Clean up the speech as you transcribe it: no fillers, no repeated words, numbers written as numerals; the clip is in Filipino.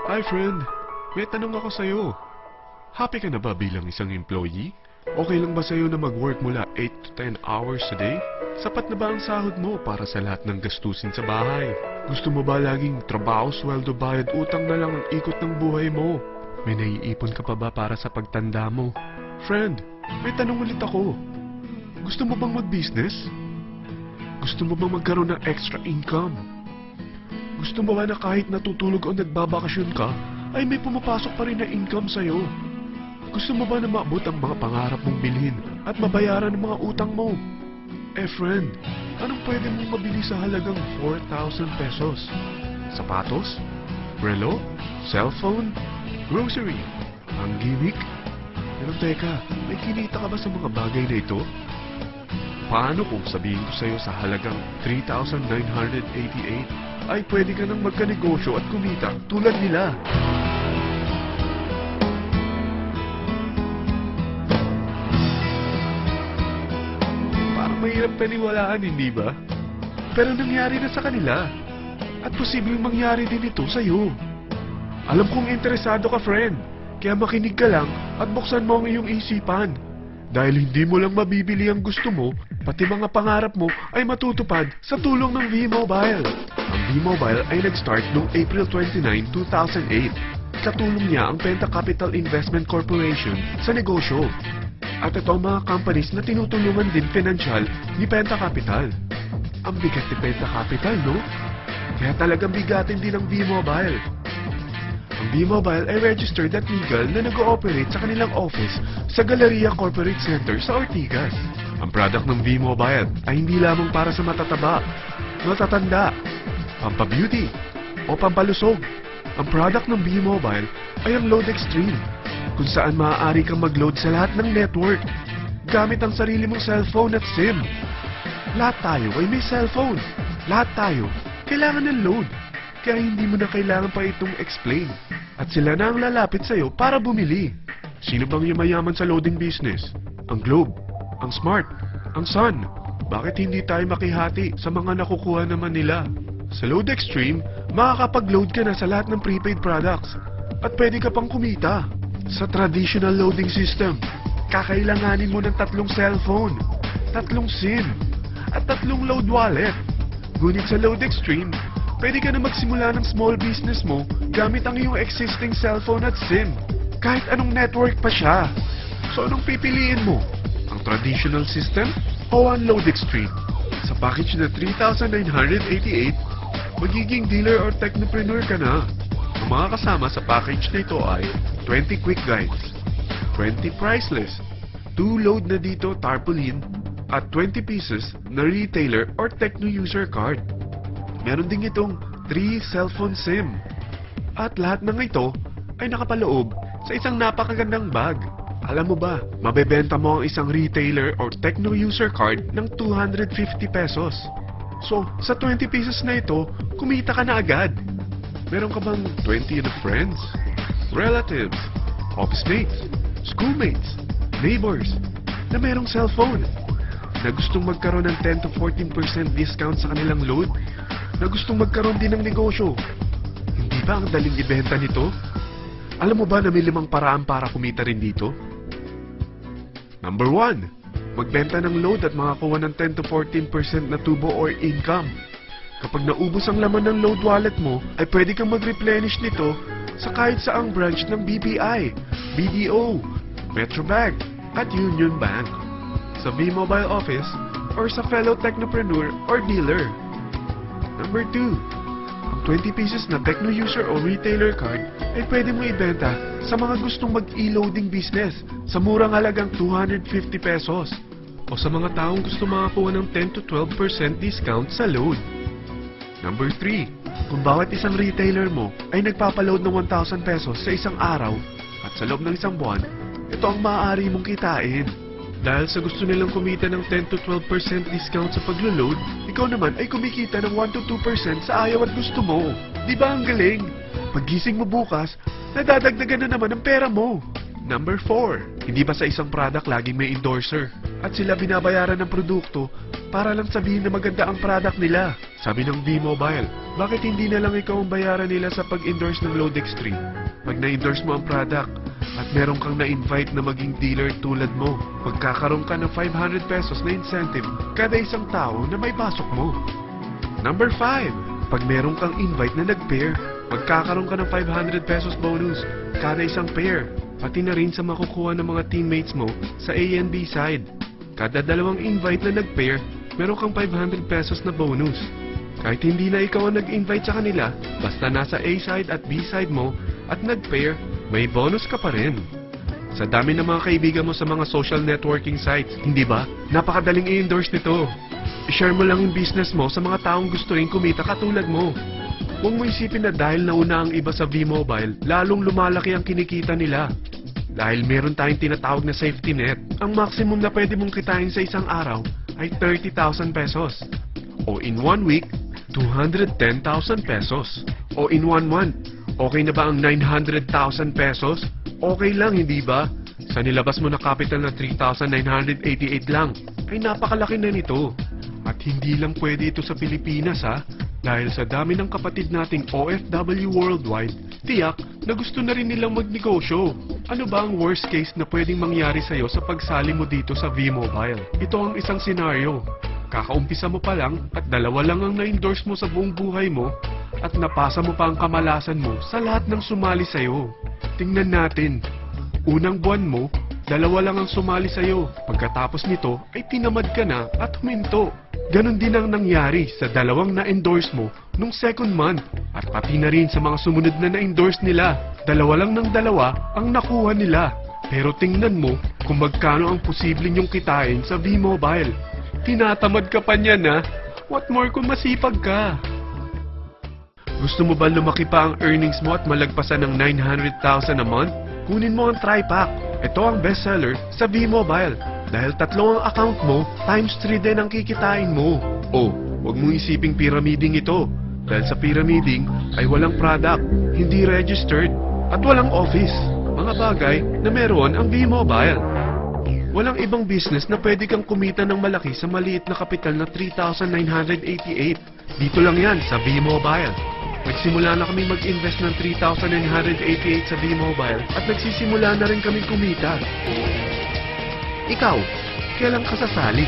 Hi friend, may tanong ako sa'yo. Happy ka na ba bilang isang employee? Okay lang ba sa'yo na mag-work mula 8 to 10 hours a day? Sapat na ba ang sahod mo para sa lahat ng gastusin sa bahay? Gusto mo ba laging trabaho, sweldo, bayad, utang na lang ang ikot ng buhay mo? May naiipon ka pa ba para sa pagtanda mo? Friend, may tanong ulit ako. Gusto mo bang mag-business? Gusto mo bang magkaroon ng extra income? Gusto mo ba na kahit natutulog o nagbabakasyon ka, ay may pumapasok pa rin na income sa'yo? Gusto mo ba na maabot ang mga pangarap mong bilhin at mabayaran ang mga utang mo? Eh friend, anong pwede mong mabili sa halagang 4,000 pesos? Sapatos? Relo? Cellphone? Grocery? Ang gimmick? Pero teka, may kinita ka ba sa mga bagay na ito? Paano kung sabihin ko sa'yo sa halagang 3,988 ay pwede ka nang magkanegosyo at kumita tulad nila? Parang mahirap paniwalaan, hindi ba? Pero nangyari na sa kanila. At posibleng mangyari din ito sa'yo. Alam kong interesado ka, friend. Kaya makinig ka lang at buksan mo ang iyong isipan. Dahil hindi mo lang mabibili ang gusto mo, pati mga pangarap mo ay matutupad sa tulong ng V-Mobile. Ang V-Mobile ay nag-start noong April 29, 2008. Katulong niya ang Penta Capital Investment Corporation sa negosyo. At ito ang mga companies na tinutulungan din pinansyal ni Penta Capital. Ang bigat ni Penta Capital, no? Kaya talagang bigatin din ang V-Mobile. Ang V-Mobile ay registered at legal na nag-ooperate sa kanilang office sa Galleria Corporate Center sa Ortigas. Ang product ng V-Mobile ay hindi lamang para sa matataba, matatanda, pampabeauty, o pampalusog. Ang product ng V-Mobile ay ang Load Extreme, kung saan maaari kang mag-load sa lahat ng network gamit ang sarili mong cellphone at SIM. Lahat tayo ay may cellphone. Lahat tayo kailangan ng load. Kaya hindi mo na kailangan pa itong explain. At sila na ang lalapit sa'yo para bumili. Sino bang yumayaman sa loading business? Ang Globe, ang Smart, ang Sun. Bakit hindi tayo makihati sa mga nakukuha naman nila? Sa Load Extreme, makakapag-load ka na sa lahat ng prepaid products. At pwede ka pang kumita. Sa traditional loading system, kakailanganin mo ng 3 cellphone, 3 SIM, at 3 load wallet. Ngunit sa Load Extreme, pwede ka na magsimula ng small business mo gamit ang iyong existing cellphone at SIM. Kahit anong network pa siya. So anong pipiliin mo? Ang traditional system o ang Load Extreme? Sa package na 3,988, magiging dealer or technopreneur ka na. Ang mga kasama sa package na ito ay 20 quick guides, 20 price list, 2 load na dito tarpaulin, at 20 pieces na retailer or techno user card. Meron din itong 3 cellphone SIM. At lahat ng ito ay nakapaloob sa isang napakagandang bag. Alam mo ba, mabebenta mo ang isang retailer or techno user card ng 250 pesos. So, sa 20 pieces na ito, kumita ka na agad. Meron ka bang 20 na friends, relatives, office mates, schoolmates, neighbors, na merong cellphone, na gustong magkaroon ng 10 to 14% discount sa kanilang load, na gustong magkaroon din ng negosyo? Hindi ba ang daling ibenta nito? Alam mo ba na may 5 paraan para kumita rin dito? Number 1, magbenta ng load at makakuha ng 10 to 14% na tubo or income. Kapag naubos ang laman ng load wallet mo, ay pwede kang mag-replenish nito sa kahit saang branch ng BPI, BDO, Metrobank, at Union Bank, sa V-Mobile office, or sa fellow technopreneur or dealer. Number 2, ang 20 pieces na techno user o retailer card ay pwede mo ibenta sa mga gustong mag-e-loading business sa murang halagang 250 pesos o sa mga taong gusto makakuha ng 10 to 12% discount sa load. Number 3, kung bawat isang retailer mo ay nagpapaload ng 1,000 pesos sa isang araw at sa loob ng isang buwan, ito ang maaari mong kitain. Dahil sa gusto nilang kumita ng 10 to 12% discount sa paglo-load, ikaw naman ay kumikita ng 1 to 2% sa ayaw at gusto mo. Di ba ang galing? Paggising mo bukas, nadadagdagan na naman ang pera mo. Number 4, hindi ba sa isang product laging may endorser? At sila binabayaran ng produkto para lang sabihin na maganda ang product nila. Sabi ng V-Mobile, bakit hindi na lang ikaw ang bayaran nila sa pag-endorse ng Load Extreme? Pag na-endorse mo ang product at meron kang na-invite na maging dealer tulad mo, magkakaroon ka ng 500 pesos na incentive kada isang tao na may pasok mo. Number 5, pag meron kang invite na nag-pair, magkakaroon ka ng 500 pesos bonus kada isang pair, pati na rin sa makukuha ng mga teammates mo sa A and B side. Kada dalawang invite na nag-pair, meron kang 500 pesos na bonus. Kahit hindi na ikaw ang nag-invite sa kanila, basta nasa A side at B side mo at nag-pair, may bonus ka pa rin. Sa dami ng mga kaibigan mo sa mga social networking sites, hindi ba? Napakadaling i-endorse nito. I-share mo lang yung business mo sa mga taong gusto rin kumita katulad mo. Huwag mo isipin na dahil nauna ang iba sa V-Mobile, lalong lumalaki ang kinikita nila. Dahil meron tayong tinatawag na safety net, ang maximum na pwede mong kitain sa isang araw ay 30,000 pesos. O in 1 week, 210,000 pesos. O in 1 month, okay na ba ang 900,000 pesos? Okay lang, hindi ba? Sa nilabas mo na capital na 3,988 lang, ay napakalaki na nito. At hindi lang pwede ito sa Pilipinas ha, dahil sa dami ng kapatid nating OFW worldwide, tiyak na gusto na rin nilang magnegosyo. Ano ba ang worst case na pwedeng mangyari sa'yo sa pagsali mo dito sa V-Mobile? Ito ang isang senaryo. Kakaumpisa mo pa lang at dalawa lang ang na-endorse mo sa buong buhay mo at napasa mo pa ang kamalasan mo sa lahat ng sumali sa'yo. Tingnan natin. Unang buwan mo, dalawa lang ang sumali sa'yo. Pagkatapos nito ay tinamad ka na at huminto. Ganon din ang nangyari sa dalawang na-endorse mo nung second month at pati na rin sa mga sumunod na na-endorse nila. Dalawa lang ng dalawa ang nakuha nila. Pero tingnan mo kung magkano ang posible nyong kitain sa V-Mobile. Tinatamad ka pa niyan ha? What more kung masipag ka? Gusto mo ba lumaki pa ang earnings mo at malagpasan ng 900,000 a month? Kunin mo ang TriPack. Ito ang bestseller sa V-Mobile. Dahil tatlo ang account mo, times 3 din ang kikitain mo. Oh, huwag mong isiping pyramiding ito. Dahil sa pyramiding ay walang product, hindi registered, at walang office. Mga bagay na meron ang V-Mobile. Walang ibang business na pwede kang kumita ng malaki sa maliit na kapital na 3,988. Dito lang yan sa V-Mobile. Nagsimula na kami mag-invest ng 3,988 sa V-Mobile at nagsisimula na rin kami kumita. Ikaw, kailan ka sasali?